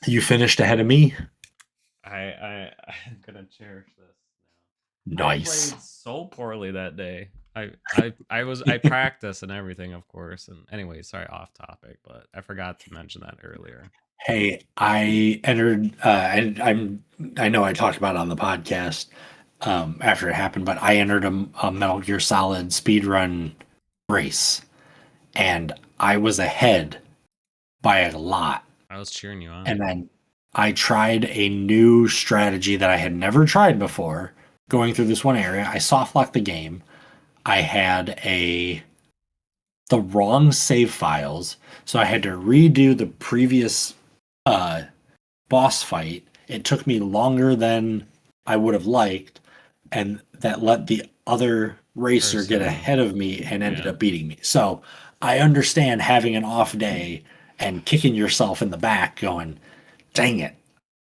You finished ahead of me. I'm gonna cherish this now. I Nice. played so poorly that day. I practiced and everything, of course. And anyway, sorry, off topic, but I forgot to mention that earlier. Hey, I entered. I know I talked about it on the podcast after it happened, but I entered a Metal Gear Solid speedrun race, and I was ahead by a lot. I was cheering you on. And then I tried a new strategy that I had never tried before. Going through this one area, I soft locked the game. I had the wrong save files, so I had to redo the previous uh, boss fight. It took me longer than I would have liked, and that let the other racer get Person, ahead of me and ended yeah. up beating me. So I understand having an off day and kicking yourself in the back, going, "Dang it!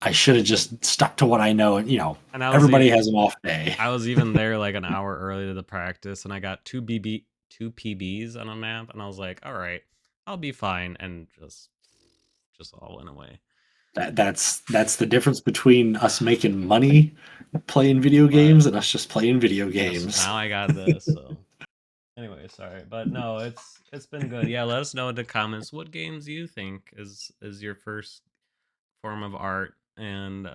I should have just stuck to what I know." And And everybody has an off day. I was even there like an hour early to the practice, and I got two PBs on a map, and I was like, all right, I'll be fine, and just all went away. That's the difference between us making money playing video games and us just playing video games. Now I got this, so anyway, sorry, but no, it's been good. Yeah, let us know in the comments what games you think is your first form of art, and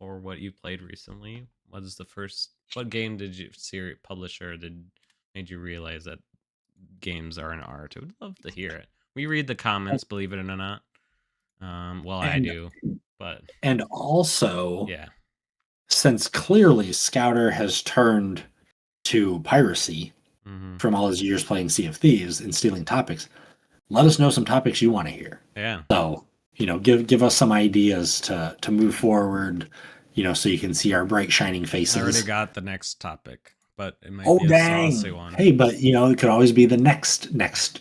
or what you played recently. What game did you publisher did made you realize that games are an art? I would love to hear it. We read the comments, believe it or not. Well, I And do, but and also, yeah. since clearly Scouter has turned to piracy Mm-hmm. from all his years playing Sea of Thieves and stealing topics, let us know some topics you want to hear. Yeah. So, give us some ideas to move forward, so you can see our bright shining faces. I already got the next topic, but it might Oh be a dang! saucy one. Hey, but it could always be the next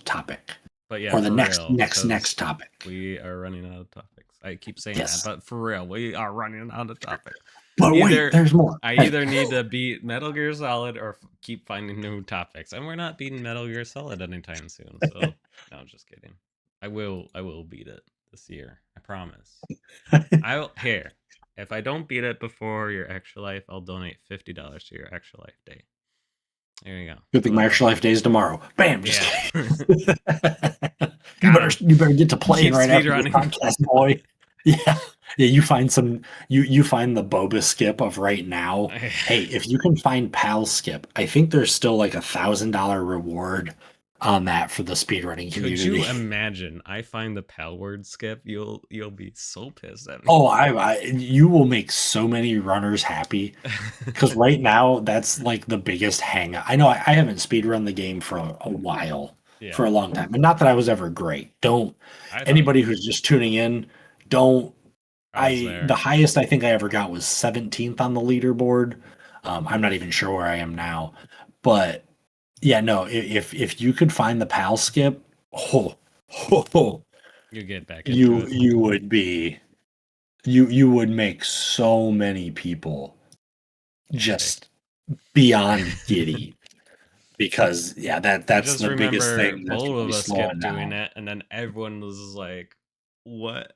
topic. But yeah, or the for next real, next topic. We are running out of topics. I keep saying Yes. that, but for real, we are running out of topics. But wait, there's more. I either need to beat Metal Gear Solid or keep finding new topics, and we're not beating Metal Gear Solid anytime soon. So no, I'm just kidding. I will beat it this year. I promise. Here. If I don't beat it before your extra life, I'll donate $50 to your extra life day. There you go. Good thing my extra life day is tomorrow. Bam! Just yeah. you better get to playing right after the podcast, boy. Yeah. You find you find the boba skip of right now. Hey, if you can find pal skip, I think there's still like $1,000 reward on that for the speedrunning community. Could you imagine? I find the pal word skip. You'll be so pissed at me. Oh, you will make so many runners happy because right now that's like the biggest hang up. I know I haven't speedrun the game for a while, for a long time, and not that I was ever great. Anybody who's just tuning in, don't. The highest I think I ever got was 17th on the leaderboard. I'm not even sure where I am now, but yeah, no. If you could find the pal skip, you get back. You would be. You would make so many people just beyond giddy because that's the biggest thing. Both of us kept doing it, and then everyone was like, "What?"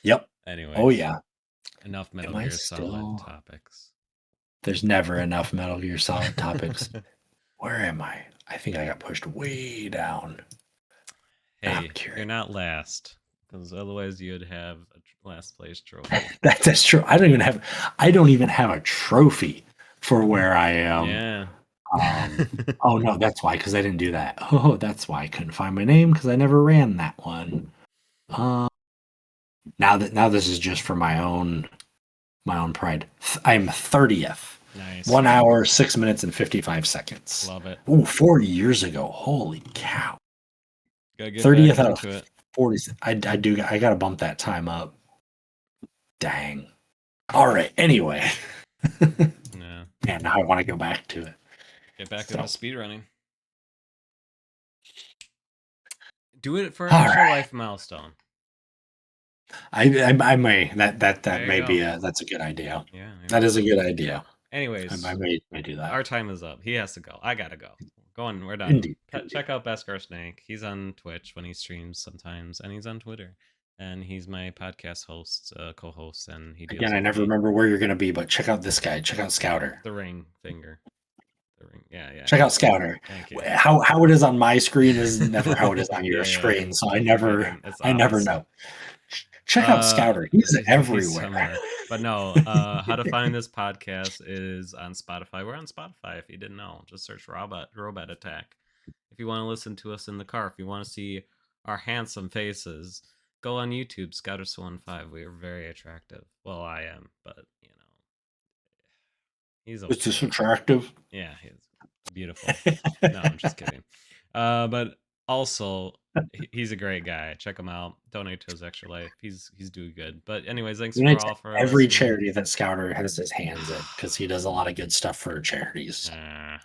Yep. Anyway. Oh yeah. Enough Metal Gear Solid topics. There's never enough Metal Gear Solid topics. Where am I? I think I got pushed way down. Hey, you're not last, because otherwise you'd have a last place trophy. That's true. I don't even have a trophy for where I am. Yeah. Oh no, that's why, because I didn't do that. Oh, that's why I couldn't find my name, because I never ran that one. Now this is just for my own pride. I'm 30th Nice. 1 hour, 6 minutes, and 55 seconds. Love it. Ooh, 4 years ago. Holy cow. Gotta get 30th back out into of it. 40. I gotta bump that time up. Dang. All right. Anyway. Yeah. Man, now I want to go back to it. Get back So. into speedrunning. Do it for an All extra right. life milestone. I may that There may you be go. that's a good idea. Yeah. That is a good idea. Anyways, I may do that. our time is up. He has to go. I gotta go. Go on. We're done. Indeed. Check out Beskar Snake. He's on Twitch when he streams sometimes, and he's on Twitter. And he's my podcast host, co-host, and he deals Again, I with never me. remember where you're going to be, but check out this guy. Check out Scouter. The ring finger. The ring. Yeah. Check out Scouter. Thank you. How it is on my screen is never how it is on your Yeah. screen, so I It's never know. Check out Scouter. He's everywhere. Somewhere. But no, how to find this podcast is on Spotify. We're on Spotify if you didn't know. Just search Robot Attack. If you want to listen to us in the car, if you want to see our handsome faces, go on YouTube, Scouters15. We are very attractive. Well, I am, but you know, he's okay. Is this attractive? Yeah, he's beautiful. No, I'm just kidding. But also, he's a great guy. Check him out. Donate to his extra life. He's doing good. But anyways, thanks for all for every listening. charity that Scouter has his hands in, because he does a lot of good stuff for charities. I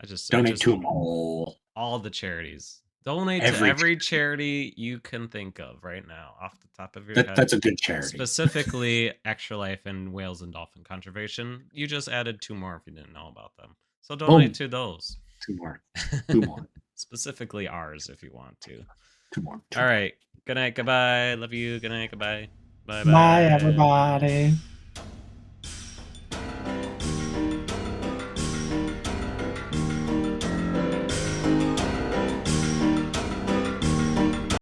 just donate to them all the charities. Donate to every charity you can think of right now, off the top of your head. That's a good charity. Specifically, Extra Life and Whales and Dolphin Conservation. You just added 2 more if you didn't know about them. So donate to those. 2 more. 2 more. Specifically ours if you want to. 2 more. All right. Good night. Goodbye. Love you. Good night. Goodbye. Bye. Bye, everybody.